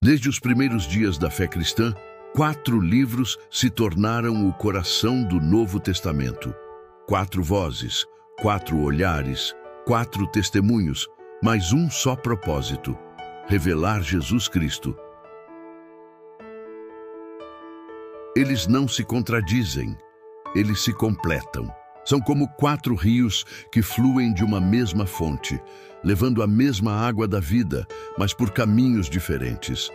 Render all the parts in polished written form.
Desde os primeiros dias da fé cristã, 4 livros se tornaram o coração do Novo Testamento. 4 vozes, 4 olhares, 4 testemunhos, mas um só propósito: revelar Jesus Cristo. Eles não se contradizem, eles se completam. São como 4 rios que fluem de uma mesma fonte, levando a mesma água da vida, mas por caminhos diferentes.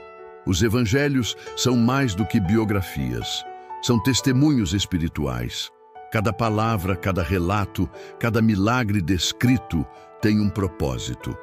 Os evangelhos são mais do que biografias, são testemunhos espirituais. Cada palavra, cada relato, cada milagre descrito tem um propósito: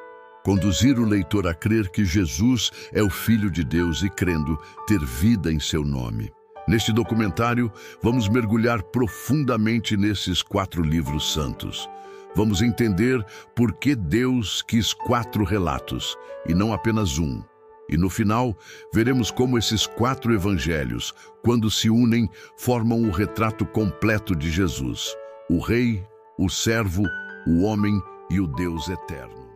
conduzir o leitor a crer que Jesus é o Filho de Deus e, crendo, ter vida em seu nome. Neste documentário, vamos mergulhar profundamente nesses 4 livros santos. Vamos entender por que Deus quis 4 relatos, e não apenas um. E no final, veremos como esses 4 evangelhos, quando se unem, formam o retrato completo de Jesus: o Rei, o Servo, o Homem e o Deus Eterno.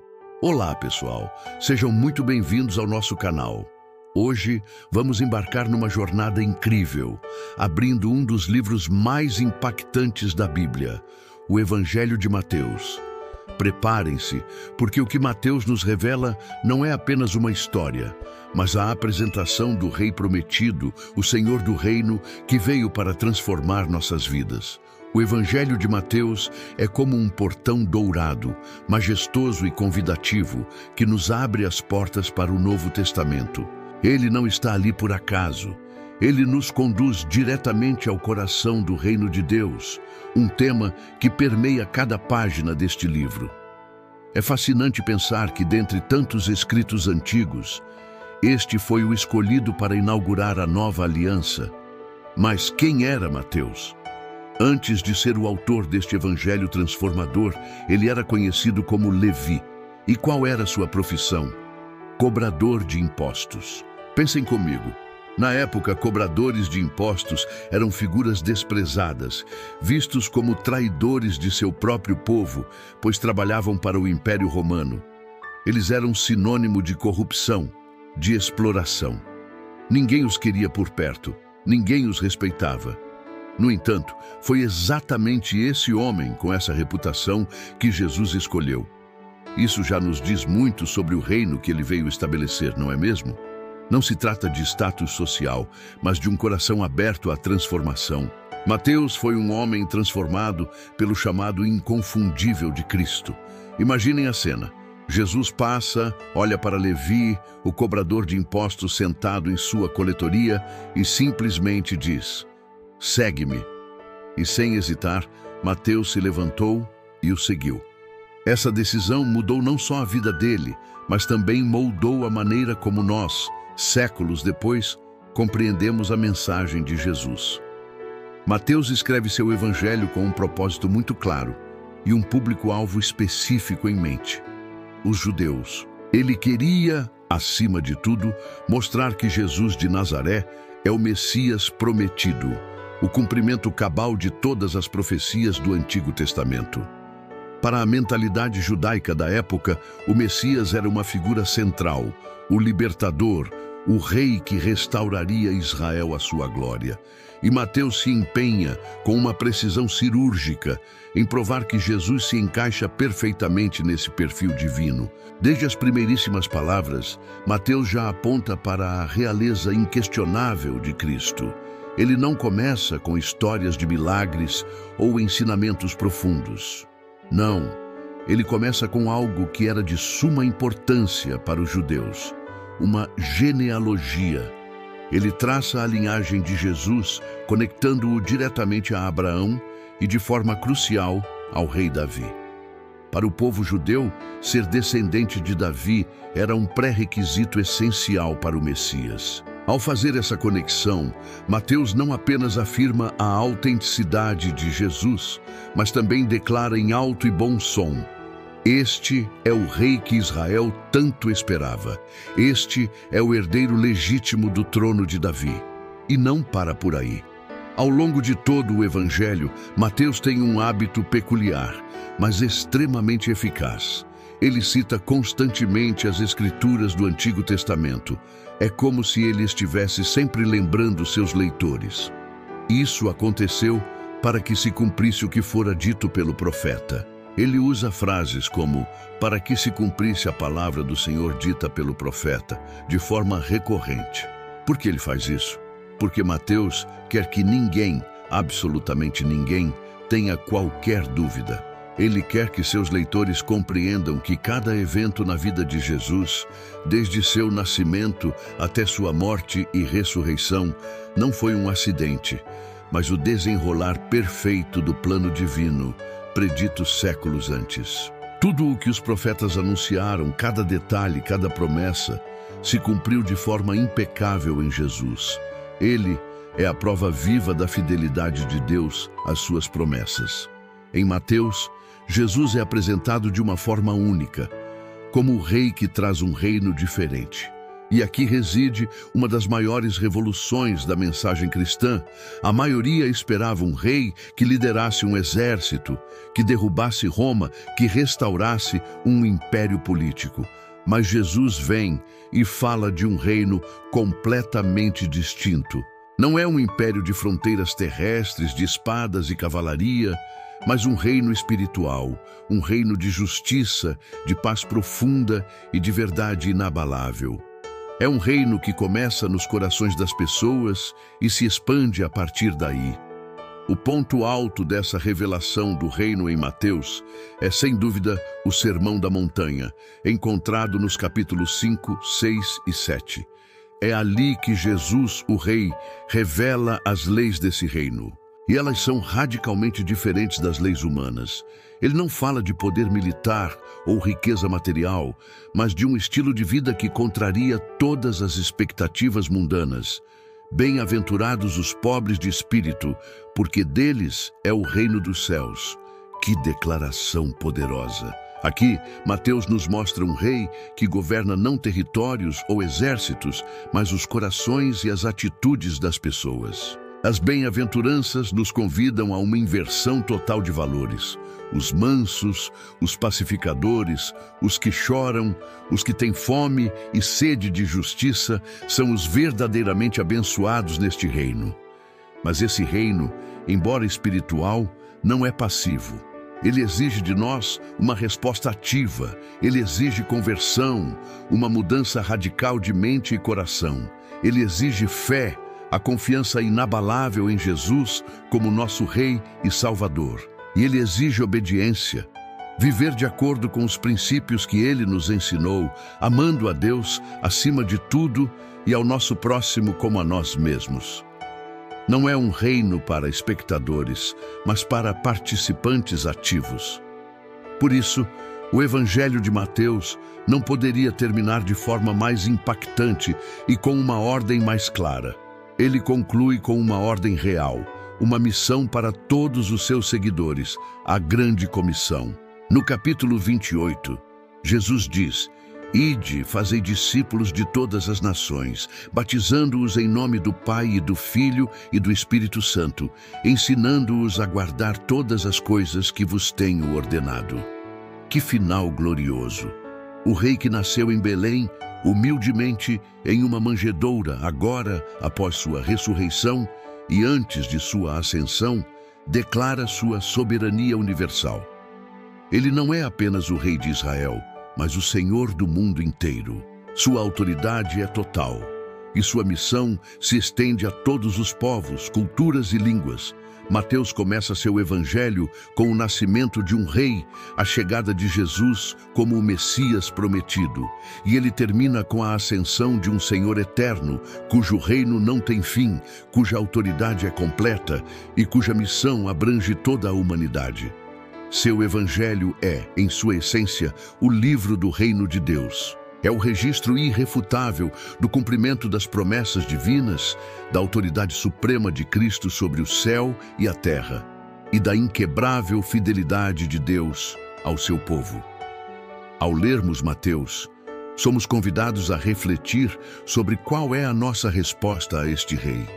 Olá, pessoal! Sejam muito bem-vindos ao nosso canal. Hoje, vamos embarcar numa jornada incrível, abrindo um dos livros mais impactantes da Bíblia, o Evangelho de Mateus. Preparem-se, porque o que Mateus nos revela não é apenas uma história, mas a apresentação do Rei Prometido, o Senhor do Reino, que veio para transformar nossas vidas. O Evangelho de Mateus é como um portão dourado, majestoso e convidativo, que nos abre as portas para o Novo Testamento. Ele não está ali por acaso. Ele nos conduz diretamente ao coração do Reino de Deus, um tema que permeia cada página deste livro. É fascinante pensar que, dentre tantos escritos antigos, este foi o escolhido para inaugurar a nova aliança. Mas quem era Mateus? Antes de ser o autor deste evangelho transformador, ele era conhecido como Levi. E qual era sua profissão? Cobrador de impostos. Pensem comigo. Na época, cobradores de impostos eram figuras desprezadas, vistos como traidores de seu próprio povo, pois trabalhavam para o Império Romano. Eles eram sinônimo de corrupção, de exploração. Ninguém os queria por perto, ninguém os respeitava. No entanto, foi exatamente esse homem com essa reputação que Jesus escolheu. Isso já nos diz muito sobre o reino que ele veio estabelecer, não é mesmo? Não se trata de status social, mas de um coração aberto à transformação. Mateus foi um homem transformado pelo chamado inconfundível de Cristo. Imaginem a cena. Jesus passa, olha para Levi, o cobrador de impostos sentado em sua coletoria, e simplesmente diz: "Segue-me." E sem hesitar, Mateus se levantou e o seguiu. Essa decisão mudou não só a vida dele, mas também moldou a maneira como nós, séculos depois, compreendemos a mensagem de Jesus. Mateus escreve seu evangelho com um propósito muito claro e um público-alvo específico em mente: os judeus. Ele queria, acima de tudo, mostrar que Jesus de Nazaré é o Messias prometido, o cumprimento cabal de todas as profecias do Antigo Testamento. Para a mentalidade judaica da época, o Messias era uma figura central, o libertador, o rei que restauraria Israel à sua glória. E Mateus se empenha, com uma precisão cirúrgica, em provar que Jesus se encaixa perfeitamente nesse perfil divino. Desde as primeiríssimas palavras, Mateus já aponta para a realeza inquestionável de Cristo. Ele não começa com histórias de milagres ou ensinamentos profundos. Não, ele começa com algo que era de suma importância para os judeus: uma genealogia. Ele traça a linhagem de Jesus, conectando-o diretamente a Abraão e, de forma crucial, ao rei Davi. Para o povo judeu, ser descendente de Davi era um pré-requisito essencial para o Messias. Ao fazer essa conexão, Mateus não apenas afirma a autenticidade de Jesus, mas também declara em alto e bom som: este é o rei que Israel tanto esperava. Este é o herdeiro legítimo do trono de Davi. E não para por aí. Ao longo de todo o Evangelho, Mateus tem um hábito peculiar, mas extremamente eficaz. Ele cita constantemente as Escrituras do Antigo Testamento. É como se ele estivesse sempre lembrando seus leitores. Isso aconteceu para que se cumprisse o que fora dito pelo profeta. Ele usa frases como "para que se cumprisse a palavra do Senhor dita pelo profeta", de forma recorrente. Por que ele faz isso? Porque Mateus quer que ninguém, absolutamente ninguém, tenha qualquer dúvida. Ele quer que seus leitores compreendam que cada evento na vida de Jesus, desde seu nascimento até sua morte e ressurreição, não foi um acidente, mas o desenrolar perfeito do plano divino, predito séculos antes. Tudo o que os profetas anunciaram, cada detalhe, cada promessa, se cumpriu de forma impecável em Jesus. Ele é a prova viva da fidelidade de Deus às suas promessas. Em Mateus, Jesus é apresentado de uma forma única, como o rei que traz um reino diferente. E aqui reside uma das maiores revoluções da mensagem cristã. A maioria esperava um rei que liderasse um exército, que derrubasse Roma, que restaurasse um império político. Mas Jesus vem e fala de um reino completamente distinto. Não é um império de fronteiras terrestres, de espadas e cavalaria, mas um reino espiritual, um reino de justiça, de paz profunda e de verdade inabalável. É um reino que começa nos corações das pessoas e se expande a partir daí. O ponto alto dessa revelação do reino em Mateus é, sem dúvida, o Sermão da Montanha, encontrado nos capítulos 5, 6 e 7. É ali que Jesus, o Rei, revela as leis desse reino. E elas são radicalmente diferentes das leis humanas. Ele não fala de poder militar ou riqueza material, mas de um estilo de vida que contraria todas as expectativas mundanas. Bem-aventurados os pobres de espírito, porque deles é o reino dos céus. Que declaração poderosa! Aqui, Mateus nos mostra um rei que governa não territórios ou exércitos, mas os corações e as atitudes das pessoas. As bem-aventuranças nos convidam a uma inversão total de valores. Os mansos, os pacificadores, os que choram, os que têm fome e sede de justiça são os verdadeiramente abençoados neste reino. Mas esse reino, embora espiritual, não é passivo. Ele exige de nós uma resposta ativa. Ele exige conversão, uma mudança radical de mente e coração. Ele exige fé, a confiança inabalável em Jesus como nosso Rei e Salvador. E ele exige obediência, viver de acordo com os princípios que ele nos ensinou, amando a Deus acima de tudo e ao nosso próximo como a nós mesmos. Não é um reino para espectadores, mas para participantes ativos. Por isso, o Evangelho de Mateus não poderia terminar de forma mais impactante e com uma ordem mais clara. Ele conclui com uma ordem real, uma missão para todos os seus seguidores, a grande comissão. No capítulo 28, Jesus diz: "Ide, fazei discípulos de todas as nações, batizando-os em nome do Pai e do Filho e do Espírito Santo, ensinando-os a guardar todas as coisas que vos tenho ordenado." Que final glorioso! O rei que nasceu em Belém, humildemente em uma manjedoura, agora, após sua ressurreição e antes de sua ascensão, declara sua soberania universal. Ele não é apenas o rei de Israel, mas o Senhor do mundo inteiro. Sua autoridade é total, e sua missão se estende a todos os povos, culturas e línguas. Mateus começa seu evangelho com o nascimento de um rei, a chegada de Jesus como o Messias prometido, e ele termina com a ascensão de um Senhor eterno, cujo reino não tem fim, cuja autoridade é completa e cuja missão abrange toda a humanidade. Seu evangelho é, em sua essência, o livro do reino de Deus. É o registro irrefutável do cumprimento das promessas divinas, da autoridade suprema de Cristo sobre o céu e a terra, e da inquebrável fidelidade de Deus ao seu povo. Ao lermos Mateus, somos convidados a refletir sobre qual é a nossa resposta a este rei.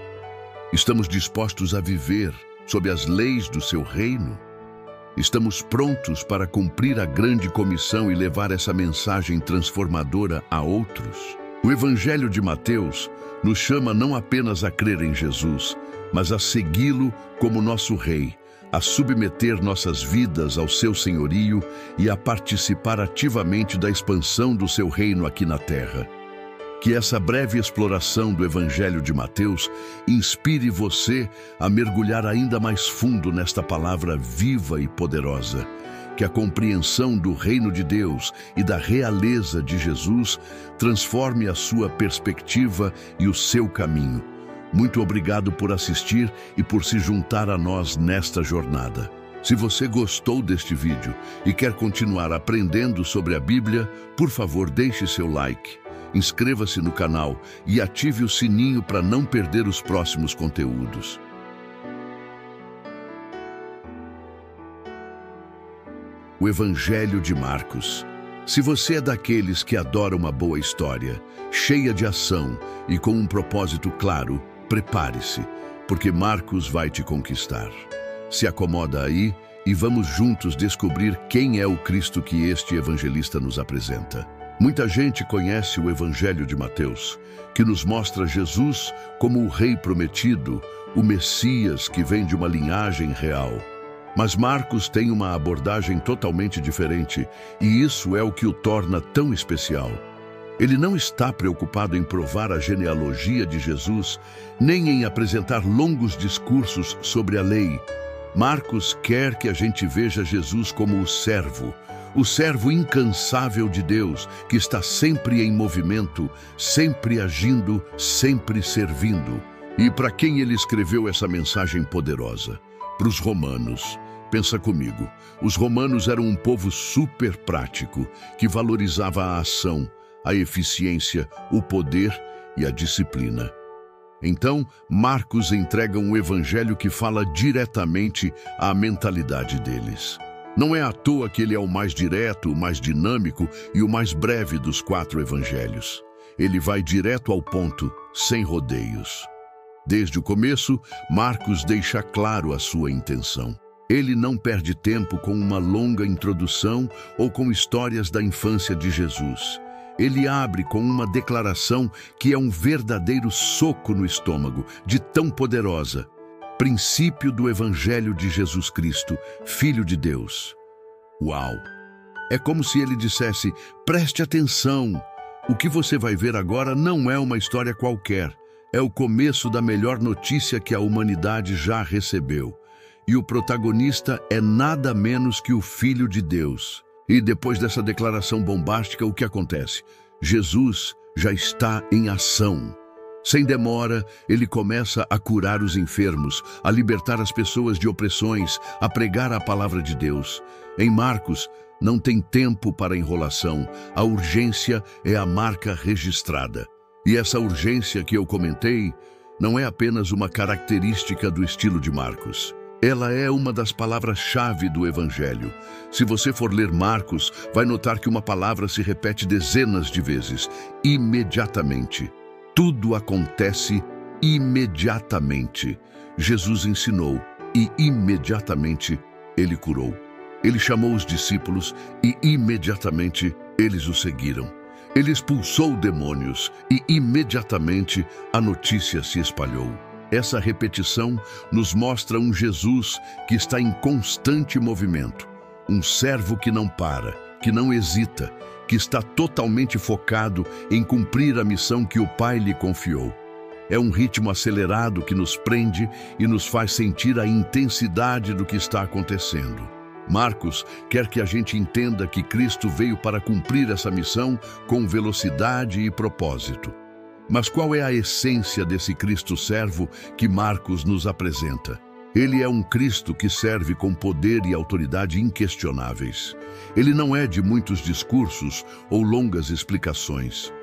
Estamos dispostos a viver sob as leis do seu reino? Estamos prontos para cumprir a grande comissão e levar essa mensagem transformadora a outros? O Evangelho de Mateus nos chama não apenas a crer em Jesus, mas a segui-lo como nosso Rei, a submeter nossas vidas ao seu senhorio e a participar ativamente da expansão do seu reino aqui na terra. Que essa breve exploração do Evangelho de Mateus inspire você a mergulhar ainda mais fundo nesta palavra viva e poderosa. Que a compreensão do reino de Deus e da realeza de Jesus transforme a sua perspectiva e o seu caminho. Muito obrigado por assistir e por se juntar a nós nesta jornada. Se você gostou deste vídeo e quer continuar aprendendo sobre a Bíblia, por favor, deixe seu like. Inscreva-se no canal e ative o sininho para não perder os próximos conteúdos. O Evangelho de Marcos. Se você é daqueles que adora uma boa história, cheia de ação e com um propósito claro, prepare-se, porque Marcos vai te conquistar. Se acomoda aí e vamos juntos descobrir quem é o Cristo que este evangelista nos apresenta. Muita gente conhece o Evangelho de Mateus, que nos mostra Jesus como o Rei prometido, o Messias que vem de uma linhagem real. Mas Marcos tem uma abordagem totalmente diferente, e isso é o que o torna tão especial. Ele não está preocupado em provar a genealogia de Jesus, nem em apresentar longos discursos sobre a lei. Marcos quer que a gente veja Jesus como o servo incansável de Deus, que está sempre em movimento, sempre agindo, sempre servindo. E para quem ele escreveu essa mensagem poderosa? Para os romanos. Pensa comigo, os romanos eram um povo super prático, que valorizava a ação, a eficiência, o poder e a disciplina. Então, Marcos entrega um evangelho que fala diretamente à mentalidade deles. Não é à toa que ele é o mais direto, o mais dinâmico e o mais breve dos 4 evangelhos. Ele vai direto ao ponto, sem rodeios. Desde o começo, Marcos deixa claro a sua intenção. Ele não perde tempo com uma longa introdução ou com histórias da infância de Jesus. Ele abre com uma declaração que é um verdadeiro soco no estômago, de tão poderosa. Princípio do Evangelho de Jesus Cristo, Filho de Deus. Uau! É como se ele dissesse, preste atenção. O que você vai ver agora não é uma história qualquer. É o começo da melhor notícia que a humanidade já recebeu. E o protagonista é nada menos que o Filho de Deus. E depois dessa declaração bombástica, o que acontece? Jesus já está em ação. Sem demora, ele começa a curar os enfermos, a libertar as pessoas de opressões, a pregar a palavra de Deus. Em Marcos, não tem tempo para enrolação. A urgência é a marca registrada. E essa urgência que eu comentei não é apenas uma característica do estilo de Marcos. Ela é uma das palavras-chave do Evangelho. Se você for ler Marcos, vai notar que uma palavra se repete dezenas de vezes. Imediatamente. Tudo acontece imediatamente. Jesus ensinou e imediatamente ele curou. Ele chamou os discípulos e imediatamente eles o seguiram. Ele expulsou demônios e imediatamente a notícia se espalhou. Essa repetição nos mostra um Jesus que está em constante movimento, um servo que não para, que não hesita, que está totalmente focado em cumprir a missão que o Pai lhe confiou. É um ritmo acelerado que nos prende e nos faz sentir a intensidade do que está acontecendo. Marcos quer que a gente entenda que Cristo veio para cumprir essa missão com velocidade e propósito. Mas qual é a essência desse Cristo servo que Marcos nos apresenta? Ele é um Cristo que serve com poder e autoridade inquestionáveis. Ele não é de muitos discursos ou longas explicações.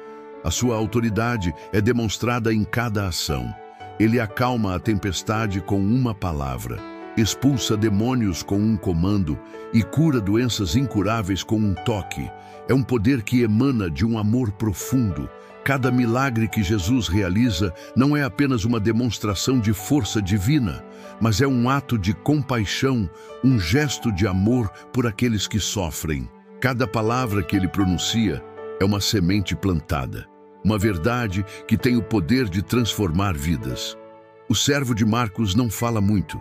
A sua autoridade é demonstrada em cada ação. Ele acalma a tempestade com uma palavra, expulsa demônios com um comando e cura doenças incuráveis com um toque. É um poder que emana de um amor profundo, Cada milagre que Jesus realiza não é apenas uma demonstração de força divina, mas é um ato de compaixão, um gesto de amor por aqueles que sofrem. Cada palavra que ele pronuncia é uma semente plantada, uma verdade que tem o poder de transformar vidas. O servo de Marcos não fala muito,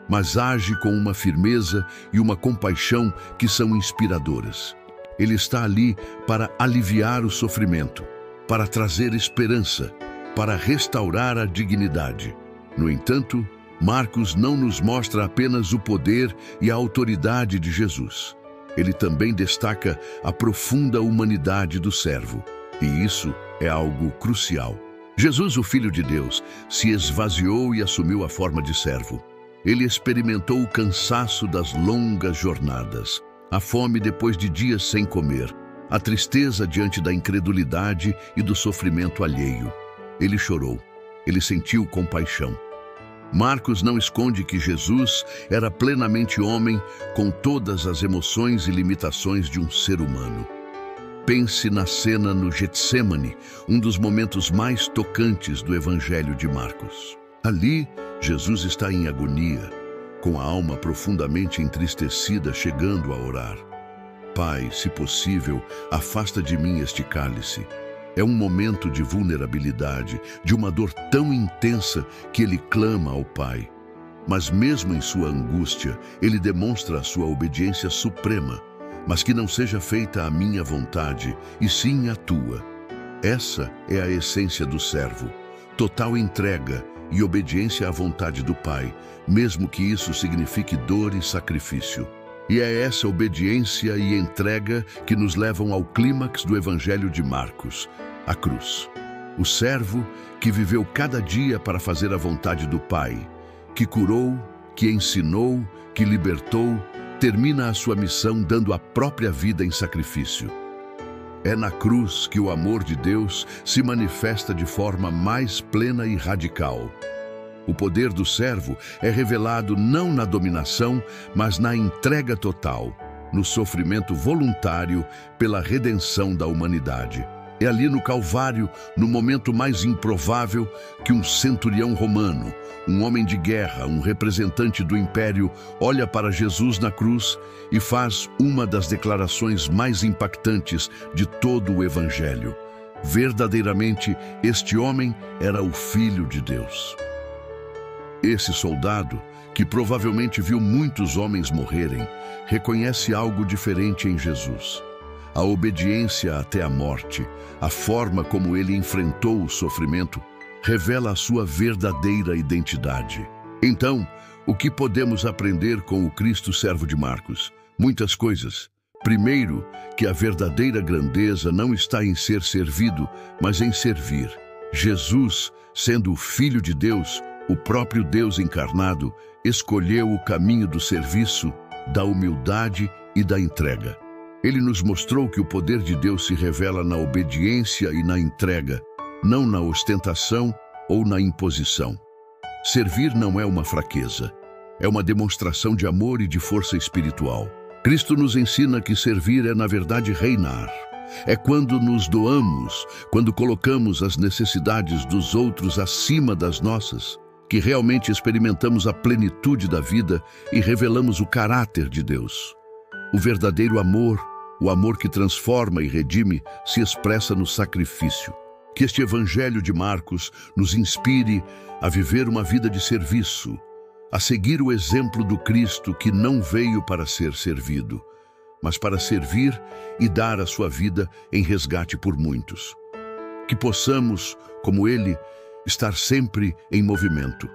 mas age com uma firmeza e uma compaixão que são inspiradoras. Ele está ali para aliviar o sofrimento, para trazer esperança, para restaurar a dignidade. No entanto, Marcos não nos mostra apenas o poder e a autoridade de Jesus. Ele também destaca a profunda humanidade do servo, e isso é algo crucial. Jesus, o Filho de Deus, se esvaziou e assumiu a forma de servo. Ele experimentou o cansaço das longas jornadas, a fome depois de dias sem comer, a tristeza diante da incredulidade e do sofrimento alheio. Ele chorou, ele sentiu compaixão. Marcos não esconde que Jesus era plenamente homem, com todas as emoções e limitações de um ser humano. Pense na cena no Getsêmani, um dos momentos mais tocantes do Evangelho de Marcos. Ali, Jesus está em agonia, com a alma profundamente entristecida, chegando a orar. Pai, se possível, afasta de mim este cálice. É um momento de vulnerabilidade, de uma dor tão intensa que ele clama ao Pai. Mas mesmo em sua angústia, ele demonstra a sua obediência suprema, mas que não seja feita a minha vontade, e sim a tua. Essa é a essência do servo, total entrega e obediência à vontade do Pai, mesmo que isso signifique dor e sacrifício. E é essa obediência e entrega que nos levam ao clímax do Evangelho de Marcos, a cruz. O servo que viveu cada dia para fazer a vontade do Pai, que curou, que ensinou, que libertou, termina a sua missão dando a própria vida em sacrifício. É na cruz que o amor de Deus se manifesta de forma mais plena e radical. O poder do servo é revelado não na dominação, mas na entrega total, no sofrimento voluntário pela redenção da humanidade. É ali no Calvário, no momento mais improvável, que um centurião romano, um homem de guerra, um representante do império, olha para Jesus na cruz e faz uma das declarações mais impactantes de todo o Evangelho. Verdadeiramente, este homem era o Filho de Deus. Esse soldado, que provavelmente viu muitos homens morrerem, reconhece algo diferente em Jesus. A obediência até a morte, a forma como ele enfrentou o sofrimento, revela a sua verdadeira identidade. Então, o que podemos aprender com o Cristo servo de Marcos? Muitas coisas. Primeiro, que a verdadeira grandeza não está em ser servido, mas em servir. Jesus, sendo o Filho de Deus, o próprio Deus encarnado, escolheu o caminho do serviço, da humildade e da entrega. Ele nos mostrou que o poder de Deus se revela na obediência e na entrega, não na ostentação ou na imposição. Servir não é uma fraqueza, é uma demonstração de amor e de força espiritual. Cristo nos ensina que servir é, na verdade, reinar. É quando nos doamos, quando colocamos as necessidades dos outros acima das nossas, que realmente experimentamos a plenitude da vida e revelamos o caráter de Deus. O verdadeiro amor, o amor que transforma e redime, se expressa no sacrifício. Que este Evangelho de Marcos nos inspire a viver uma vida de serviço, a seguir o exemplo do Cristo que não veio para ser servido, mas para servir e dar a sua vida em resgate por muitos. Que possamos, como Ele, estar sempre em movimento,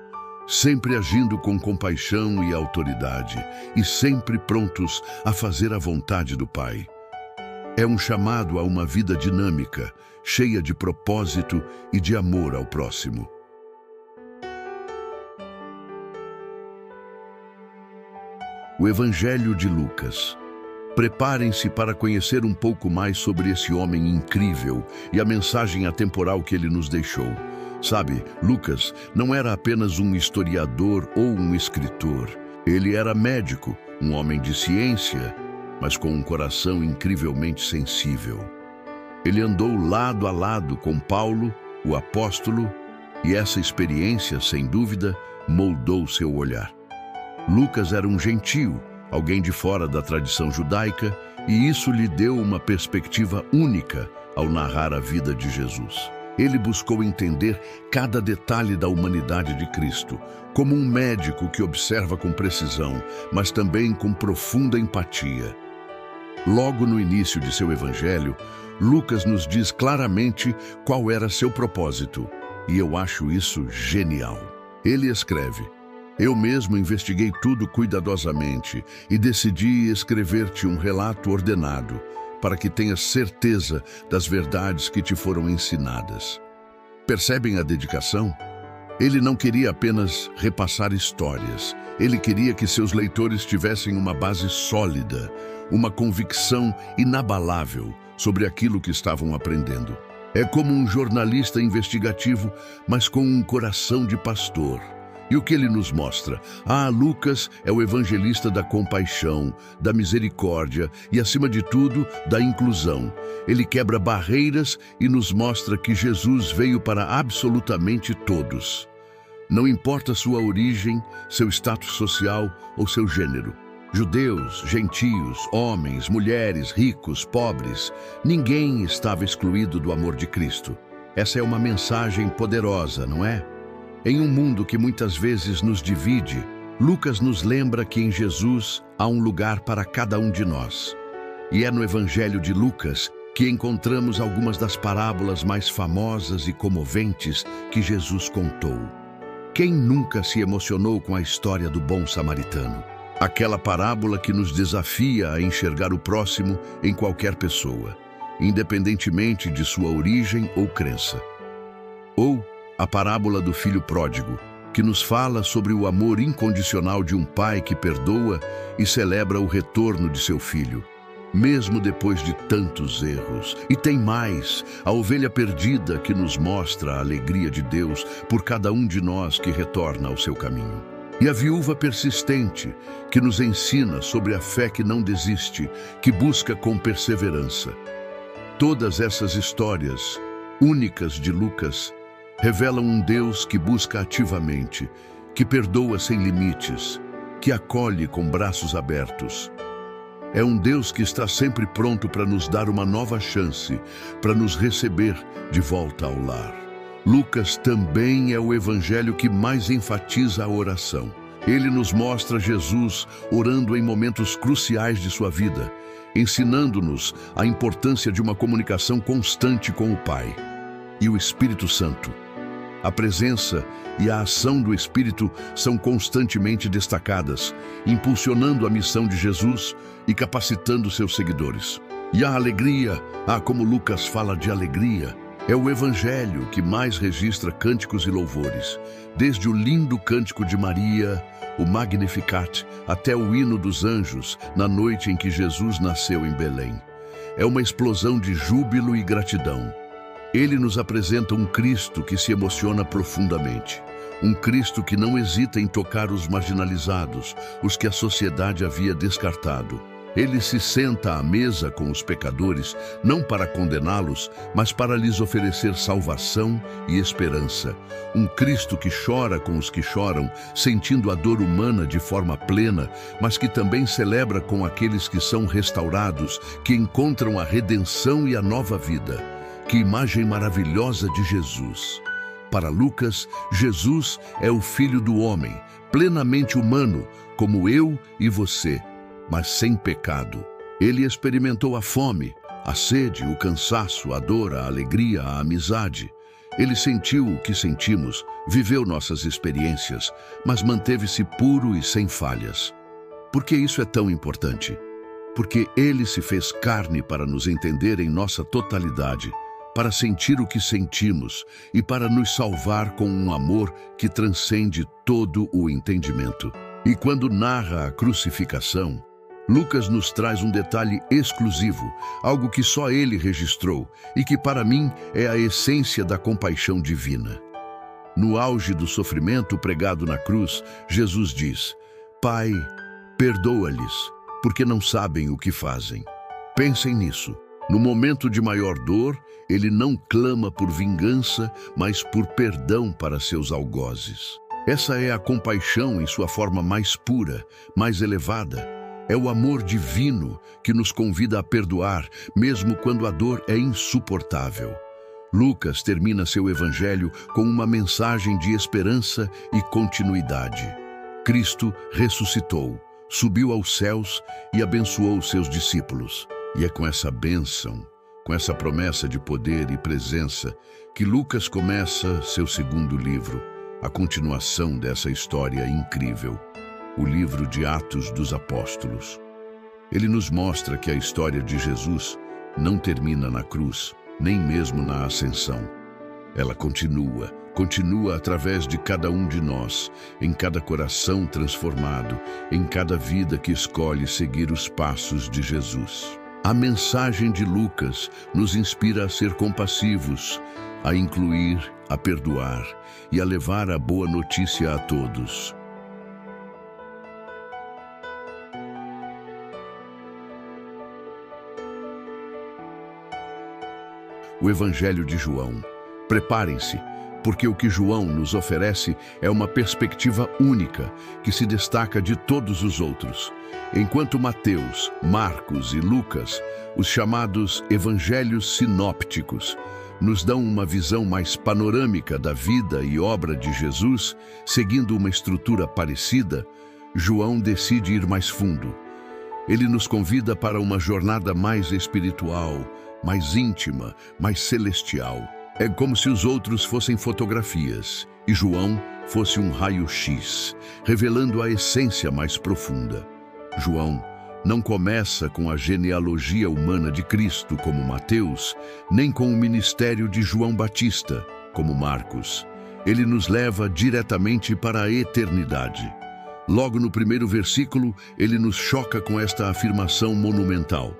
sempre agindo com compaixão e autoridade e sempre prontos a fazer a vontade do Pai. É um chamado a uma vida dinâmica, cheia de propósito e de amor ao próximo. O Evangelho de Lucas. Preparem-se para conhecer um pouco mais sobre esse homem incrível e a mensagem atemporal que ele nos deixou. Sabe, Lucas não era apenas um historiador ou um escritor. Ele era médico, um homem de ciência, mas com um coração incrivelmente sensível. Ele andou lado a lado com Paulo, o apóstolo, e essa experiência, sem dúvida, moldou seu olhar. Lucas era um gentio, alguém de fora da tradição judaica, e isso lhe deu uma perspectiva única ao narrar a vida de Jesus. Ele buscou entender cada detalhe da humanidade de Cristo, como um médico que observa com precisão, mas também com profunda empatia. Logo no início de seu evangelho, Lucas nos diz claramente qual era seu propósito, e eu acho isso genial. Ele escreve: "Eu mesmo investiguei tudo cuidadosamente e decidi escrever-te um relato ordenado, para que tenhas certeza das verdades que te foram ensinadas." Percebem a dedicação? Ele não queria apenas repassar histórias. Ele queria que seus leitores tivessem uma base sólida, uma convicção inabalável sobre aquilo que estavam aprendendo. É como um jornalista investigativo, mas com um coração de pastor. E o que ele nos mostra? Lucas é o evangelista da compaixão, da misericórdia e, acima de tudo, da inclusão. Ele quebra barreiras e nos mostra que Jesus veio para absolutamente todos. Não importa sua origem, seu status social ou seu gênero. Judeus, gentios, homens, mulheres, ricos, pobres, ninguém estava excluído do amor de Cristo. Essa é uma mensagem poderosa, não é? Em um mundo que muitas vezes nos divide, Lucas nos lembra que em Jesus há um lugar para cada um de nós. E é no Evangelho de Lucas que encontramos algumas das parábolas mais famosas e comoventes que Jesus contou. Quem nunca se emocionou com a história do bom samaritano? Aquela parábola que nos desafia a enxergar o próximo em qualquer pessoa, independentemente de sua origem ou crença. Ou a parábola do filho pródigo, que nos fala sobre o amor incondicional de um pai que perdoa e celebra o retorno de seu filho, mesmo depois de tantos erros. E tem mais, a ovelha perdida, que nos mostra a alegria de Deus por cada um de nós que retorna ao seu caminho. E a viúva persistente, que nos ensina sobre a fé que não desiste, que busca com perseverança. Todas essas histórias, únicas de Lucas, revelam um Deus que busca ativamente, que perdoa sem limites, que acolhe com braços abertos. É um Deus que está sempre pronto para nos dar uma nova chance, para nos receber de volta ao lar. Lucas também é o evangelho que mais enfatiza a oração. Ele nos mostra Jesus orando em momentos cruciais de sua vida, ensinando-nos a importância de uma comunicação constante com o Pai. E o Espírito Santo. A presença e a ação do Espírito são constantemente destacadas, impulsionando a missão de Jesus e capacitando seus seguidores. E a alegria, como Lucas fala de alegria, é o Evangelho que mais registra cânticos e louvores, desde o lindo cântico de Maria, o Magnificat, até o hino dos anjos, na noite em que Jesus nasceu em Belém. É uma explosão de júbilo e gratidão. Ele nos apresenta um Cristo que se emociona profundamente, um Cristo que não hesita em tocar os marginalizados, os que a sociedade havia descartado. Ele se senta à mesa com os pecadores, não para condená-los, mas para lhes oferecer salvação e esperança. Um Cristo que chora com os que choram, sentindo a dor humana de forma plena, mas que também celebra com aqueles que são restaurados, que encontram a redenção e a nova vida. Que imagem maravilhosa de Jesus! Para Lucas, Jesus é o Filho do homem, plenamente humano, como eu e você, mas sem pecado. Ele experimentou a fome, a sede, o cansaço, a dor, a alegria, a amizade. Ele sentiu o que sentimos, viveu nossas experiências, mas manteve-se puro e sem falhas. Por que isso é tão importante? Porque ele se fez carne para nos entender em nossa totalidade, para sentir o que sentimos e para nos salvar com um amor que transcende todo o entendimento. E quando narra a crucificação, Lucas nos traz um detalhe exclusivo, algo que só ele registrou e que para mim é a essência da compaixão divina. No auge do sofrimento pregado na cruz, Jesus diz: "Pai, perdoa-lhes, porque não sabem o que fazem." Pensem nisso. No momento de maior dor, ele não clama por vingança, mas por perdão para seus algozes. Essa é a compaixão em sua forma mais pura, mais elevada. É o amor divino que nos convida a perdoar, mesmo quando a dor é insuportável. Lucas termina seu evangelho com uma mensagem de esperança e continuidade. Cristo ressuscitou, subiu aos céus e abençoou seus discípulos. E é com essa bênção, com essa promessa de poder e presença, que Lucas começa seu segundo livro, a continuação dessa história incrível, o livro de Atos dos Apóstolos. Ele nos mostra que a história de Jesus não termina na cruz, nem mesmo na ascensão. Ela continua através de cada um de nós, em cada coração transformado, em cada vida que escolhe seguir os passos de Jesus. A mensagem de Lucas nos inspira a ser compassivos, a incluir, a perdoar e a levar a boa notícia a todos. O Evangelho de João. Preparem-se, porque o que João nos oferece é uma perspectiva única que se destaca de todos os outros. Enquanto Mateus, Marcos e Lucas, os chamados evangelhos sinópticos, nos dão uma visão mais panorâmica da vida e obra de Jesus, seguindo uma estrutura parecida, João decide ir mais fundo. Ele nos convida para uma jornada mais espiritual, mais íntima, mais celestial. É como se os outros fossem fotografias e João fosse um raio-x, revelando a essência mais profunda. João não começa com a genealogia humana de Cristo, como Mateus, nem com o ministério de João Batista, como Marcos. Ele nos leva diretamente para a eternidade. Logo no primeiro versículo, ele nos choca com esta afirmação monumental.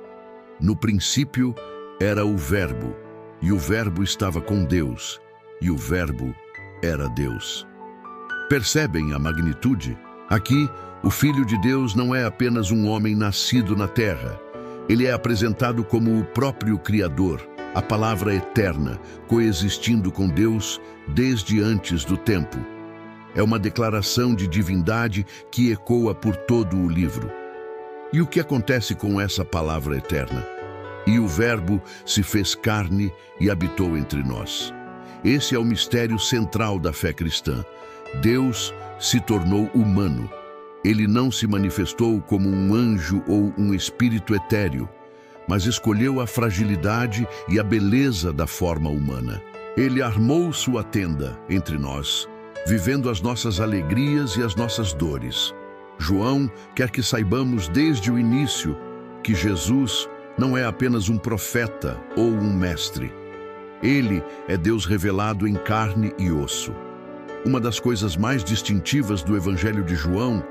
No princípio era o Verbo, e o Verbo estava com Deus, e o Verbo era Deus. Percebem a magnitude? Aqui, o Filho de Deus não é apenas um homem nascido na terra. Ele é apresentado como o próprio Criador, a palavra eterna, coexistindo com Deus desde antes do tempo. É uma declaração de divindade que ecoa por todo o livro. E o que acontece com essa palavra eterna? E o Verbo se fez carne e habitou entre nós. Esse é o mistério central da fé cristã. Deus se tornou humano. Ele não se manifestou como um anjo ou um espírito etéreo, mas escolheu a fragilidade e a beleza da forma humana. Ele armou sua tenda entre nós, vivendo as nossas alegrias e as nossas dores. João quer que saibamos desde o início que Jesus não é apenas um profeta ou um mestre. Ele é Deus revelado em carne e osso. Uma das coisas mais distintivas do Evangelho de João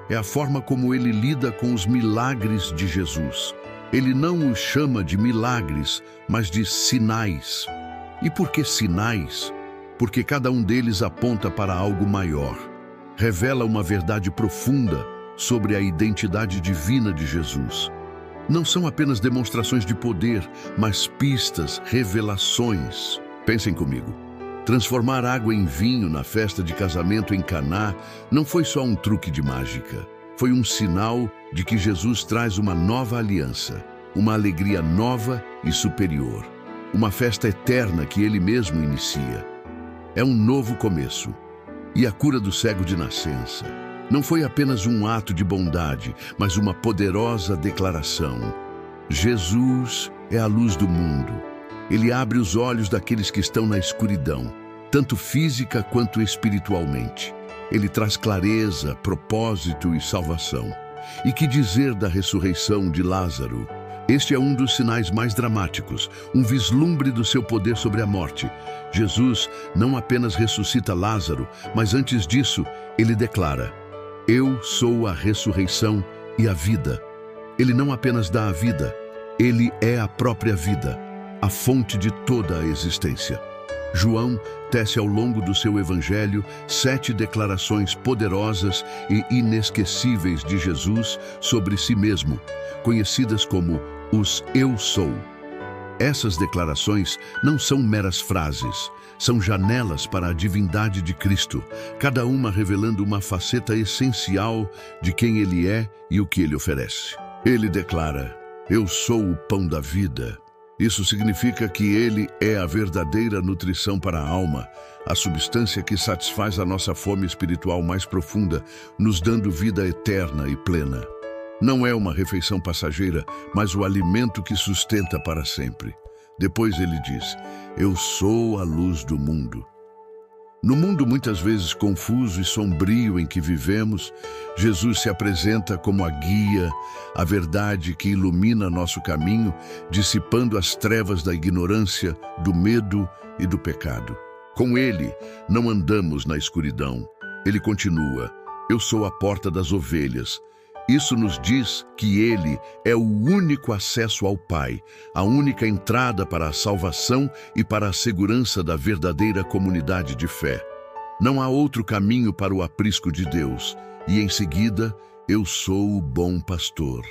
é a forma como ele lida com os milagres de Jesus. Ele não os chama de milagres, mas de sinais. E por que sinais? Porque cada um deles aponta para algo maior. Revela uma verdade profunda sobre a identidade divina de Jesus. Não são apenas demonstrações de poder, mas pistas, revelações. Pensem comigo. Transformar água em vinho na festa de casamento em Caná não foi só um truque de mágica. Foi um sinal de que Jesus traz uma nova aliança, uma alegria nova e superior. Uma festa eterna que ele mesmo inicia. É um novo começo. E a cura do cego de nascença não foi apenas um ato de bondade, mas uma poderosa declaração. Jesus é a luz do mundo. Ele abre os olhos daqueles que estão na escuridão, tanto física quanto espiritualmente. Ele traz clareza, propósito e salvação. E que dizer da ressurreição de Lázaro? Este é um dos sinais mais dramáticos, um vislumbre do seu poder sobre a morte. Jesus não apenas ressuscita Lázaro, mas antes disso, ele declara: Eu sou a ressurreição e a vida. Ele não apenas dá a vida, ele é a própria vida, a fonte de toda a existência. João tece ao longo do seu evangelho 7 declarações poderosas e inesquecíveis de Jesus sobre si mesmo, conhecidas como os Eu Sou. Essas declarações não são meras frases, são janelas para a divindade de Cristo, cada uma revelando uma faceta essencial de quem Ele é e o que Ele oferece. Ele declara: "Eu sou o pão da vida." Isso significa que Ele é a verdadeira nutrição para a alma, a substância que satisfaz a nossa fome espiritual mais profunda, nos dando vida eterna e plena. Não é uma refeição passageira, mas o alimento que sustenta para sempre. Depois ele diz: "Eu sou a luz do mundo." No mundo muitas vezes confuso e sombrio em que vivemos, Jesus se apresenta como a guia, a verdade que ilumina nosso caminho, dissipando as trevas da ignorância, do medo e do pecado. Com Ele, não andamos na escuridão. Ele continua: "Eu sou a porta das ovelhas." Isso nos diz que Ele é o único acesso ao Pai, a única entrada para a salvação e para a segurança da verdadeira comunidade de fé. Não há outro caminho para o aprisco de Deus. E em seguida, "Eu sou o bom pastor."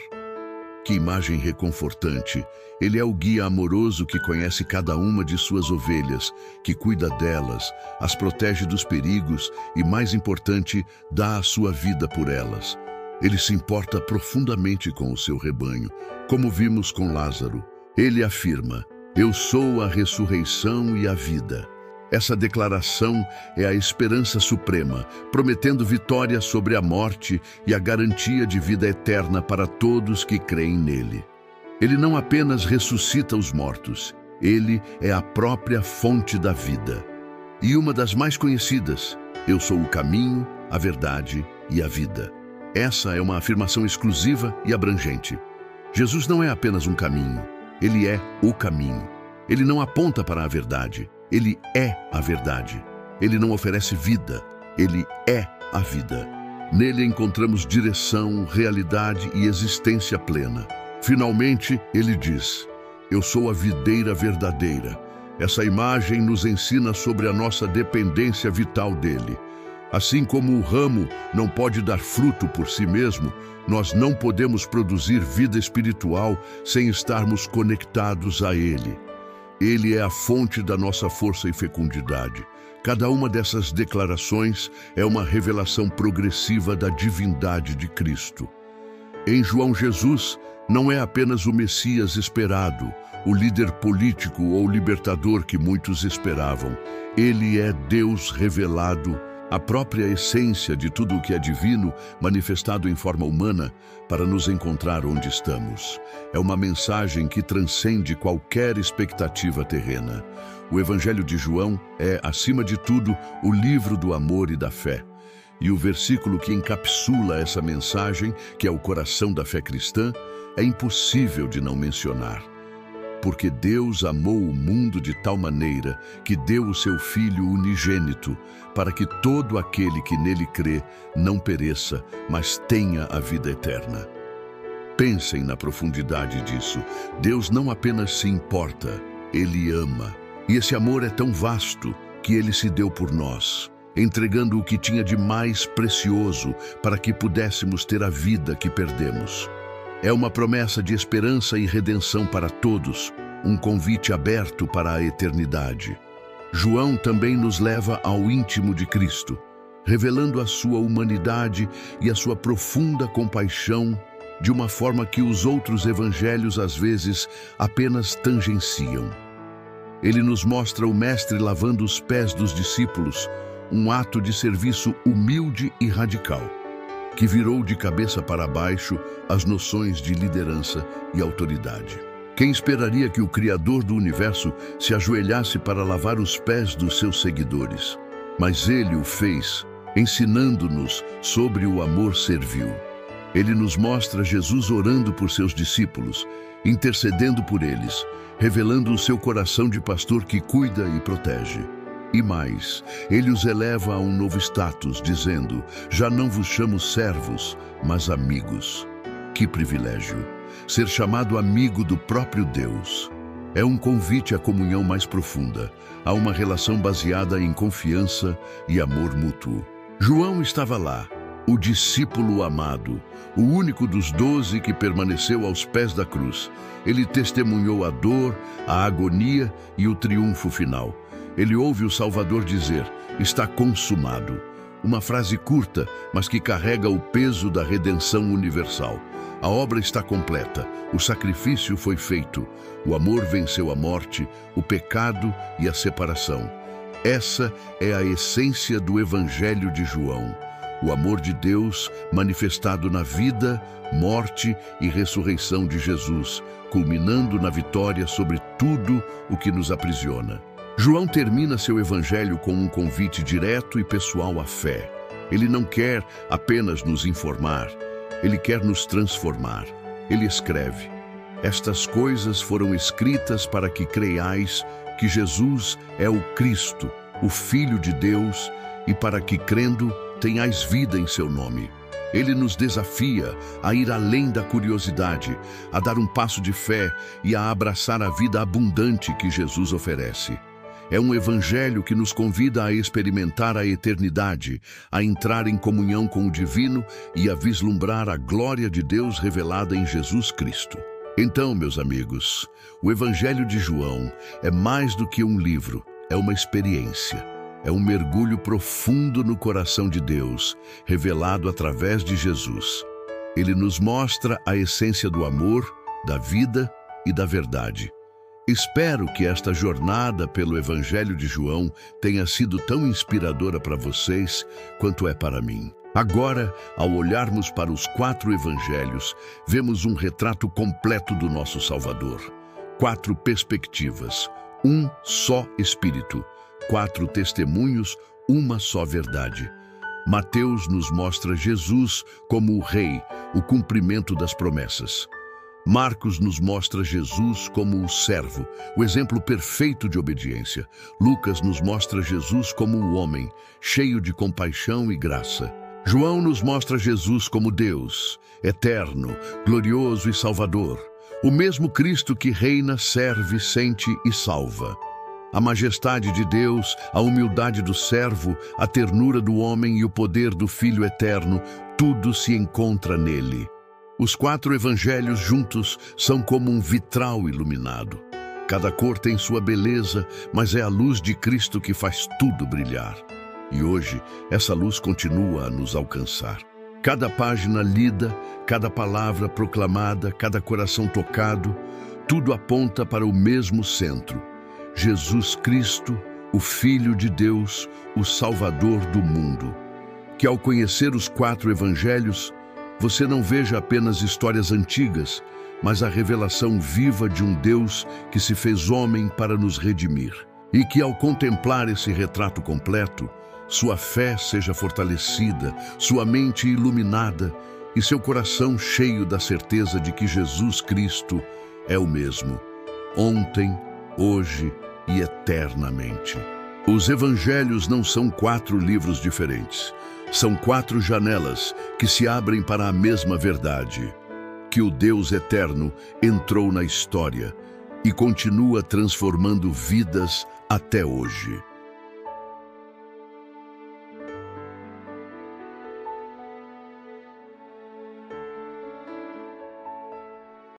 Que imagem reconfortante! Ele é o guia amoroso que conhece cada uma de suas ovelhas, que cuida delas, as protege dos perigos e, mais importante, dá a sua vida por elas. Ele se importa profundamente com o seu rebanho, como vimos com Lázaro. Ele afirma: "Eu sou a ressurreição e a vida." Essa declaração é a esperança suprema, prometendo vitória sobre a morte e a garantia de vida eterna para todos que creem nele. Ele não apenas ressuscita os mortos, ele é a própria fonte da vida. E uma das mais conhecidas: "Eu sou o caminho, a verdade e a vida." Essa é uma afirmação exclusiva e abrangente. Jesus não é apenas um caminho, Ele é o caminho. Ele não aponta para a verdade, Ele é a verdade. Ele não oferece vida, Ele é a vida. Nele encontramos direção, realidade e existência plena. Finalmente, Ele diz: "Eu sou a videira verdadeira." Essa imagem nos ensina sobre a nossa dependência vital dele. Assim como o ramo não pode dar fruto por si mesmo, nós não podemos produzir vida espiritual sem estarmos conectados a Ele. Ele é a fonte da nossa força e fecundidade. Cada uma dessas declarações é uma revelação progressiva da divindade de Cristo. Em João, Jesus não é apenas o Messias esperado, o líder político ou libertador que muitos esperavam. Ele é Deus revelado, a própria essência de tudo o que é divino, manifestado em forma humana, para nos encontrar onde estamos. É uma mensagem que transcende qualquer expectativa terrena. O Evangelho de João é, acima de tudo, o livro do amor e da fé. E o versículo que encapsula essa mensagem, que é o coração da fé cristã, é impossível de não mencionar. Porque Deus amou o mundo de tal maneira que deu o seu Filho unigênito, para que todo aquele que nele crê não pereça, mas tenha a vida eterna. Pensem na profundidade disso. Deus não apenas se importa, Ele ama. E esse amor é tão vasto que Ele se deu por nós, entregando o que tinha de mais precioso para que pudéssemos ter a vida que perdemos. É uma promessa de esperança e redenção para todos, um convite aberto para a eternidade. João também nos leva ao íntimo de Cristo, revelando a sua humanidade e a sua profunda compaixão de uma forma que os outros evangelhos às vezes apenas tangenciam. Ele nos mostra o Mestre lavando os pés dos discípulos, um ato de serviço humilde e radical, que virou de cabeça para baixo as noções de liderança e autoridade. Quem esperaria que o Criador do universo se ajoelhasse para lavar os pés dos seus seguidores? Mas Ele o fez, ensinando-nos sobre o amor servil. Ele nos mostra Jesus orando por seus discípulos, intercedendo por eles, revelando o seu coração de pastor que cuida e protege. E mais, Ele os eleva a um novo status, dizendo: "Já não vos chamo servos, mas amigos." Que privilégio! Ser chamado amigo do próprio Deus. É um convite à comunhão mais profunda, a uma relação baseada em confiança e amor mútuo. João estava lá, o discípulo amado, o único dos 12 que permaneceu aos pés da cruz. Ele testemunhou a dor, a agonia e o triunfo final. Ele ouve o Salvador dizer: "Está consumado." Uma frase curta, mas que carrega o peso da redenção universal. A obra está completa, o sacrifício foi feito, o amor venceu a morte, o pecado e a separação. Essa é a essência do Evangelho de João. O amor de Deus manifestado na vida, morte e ressurreição de Jesus, culminando na vitória sobre tudo o que nos aprisiona. João termina seu evangelho com um convite direto e pessoal à fé. Ele não quer apenas nos informar, ele quer nos transformar. Ele escreve: "Estas coisas foram escritas para que creiais que Jesus é o Cristo, o Filho de Deus, e para que, crendo, tenhais vida em seu nome." Ele nos desafia a ir além da curiosidade, a dar um passo de fé e a abraçar a vida abundante que Jesus oferece. É um evangelho que nos convida a experimentar a eternidade, a entrar em comunhão com o divino e a vislumbrar a glória de Deus revelada em Jesus Cristo. Então, meus amigos, o Evangelho de João é mais do que um livro, é uma experiência. É um mergulho profundo no coração de Deus, revelado através de Jesus. Ele nos mostra a essência do amor, da vida e da verdade. Espero que esta jornada pelo Evangelho de João tenha sido tão inspiradora para vocês quanto é para mim. Agora, ao olharmos para os 4 evangelhos, vemos um retrato completo do nosso Salvador. 4 perspectivas, um só Espírito, 4 testemunhos, uma só verdade. Mateus nos mostra Jesus como o Rei, o cumprimento das promessas. Marcos nos mostra Jesus como o servo, o exemplo perfeito de obediência. Lucas nos mostra Jesus como o homem, cheio de compaixão e graça. João nos mostra Jesus como Deus, eterno, glorioso e salvador. O mesmo Cristo que reina, serve, sente e salva. A majestade de Deus, a humildade do servo, a ternura do homem e o poder do Filho eterno, tudo se encontra nele. Os 4 evangelhos juntos são como um vitral iluminado. Cada cor tem sua beleza, mas é a luz de Cristo que faz tudo brilhar. E hoje, essa luz continua a nos alcançar. Cada página lida, cada palavra proclamada, cada coração tocado, tudo aponta para o mesmo centro: Jesus Cristo, o Filho de Deus, o Salvador do mundo. Que ao conhecer os 4 evangelhos, você não veja apenas histórias antigas, mas a revelação viva de um Deus que se fez homem para nos redimir. E que ao contemplar esse retrato completo, sua fé seja fortalecida, sua mente iluminada e seu coração cheio da certeza de que Jesus Cristo é o mesmo, ontem, hoje e eternamente. Os evangelhos não são 4 livros diferentes. São 4 janelas que se abrem para a mesma verdade, que o Deus eterno entrou na história e continua transformando vidas até hoje.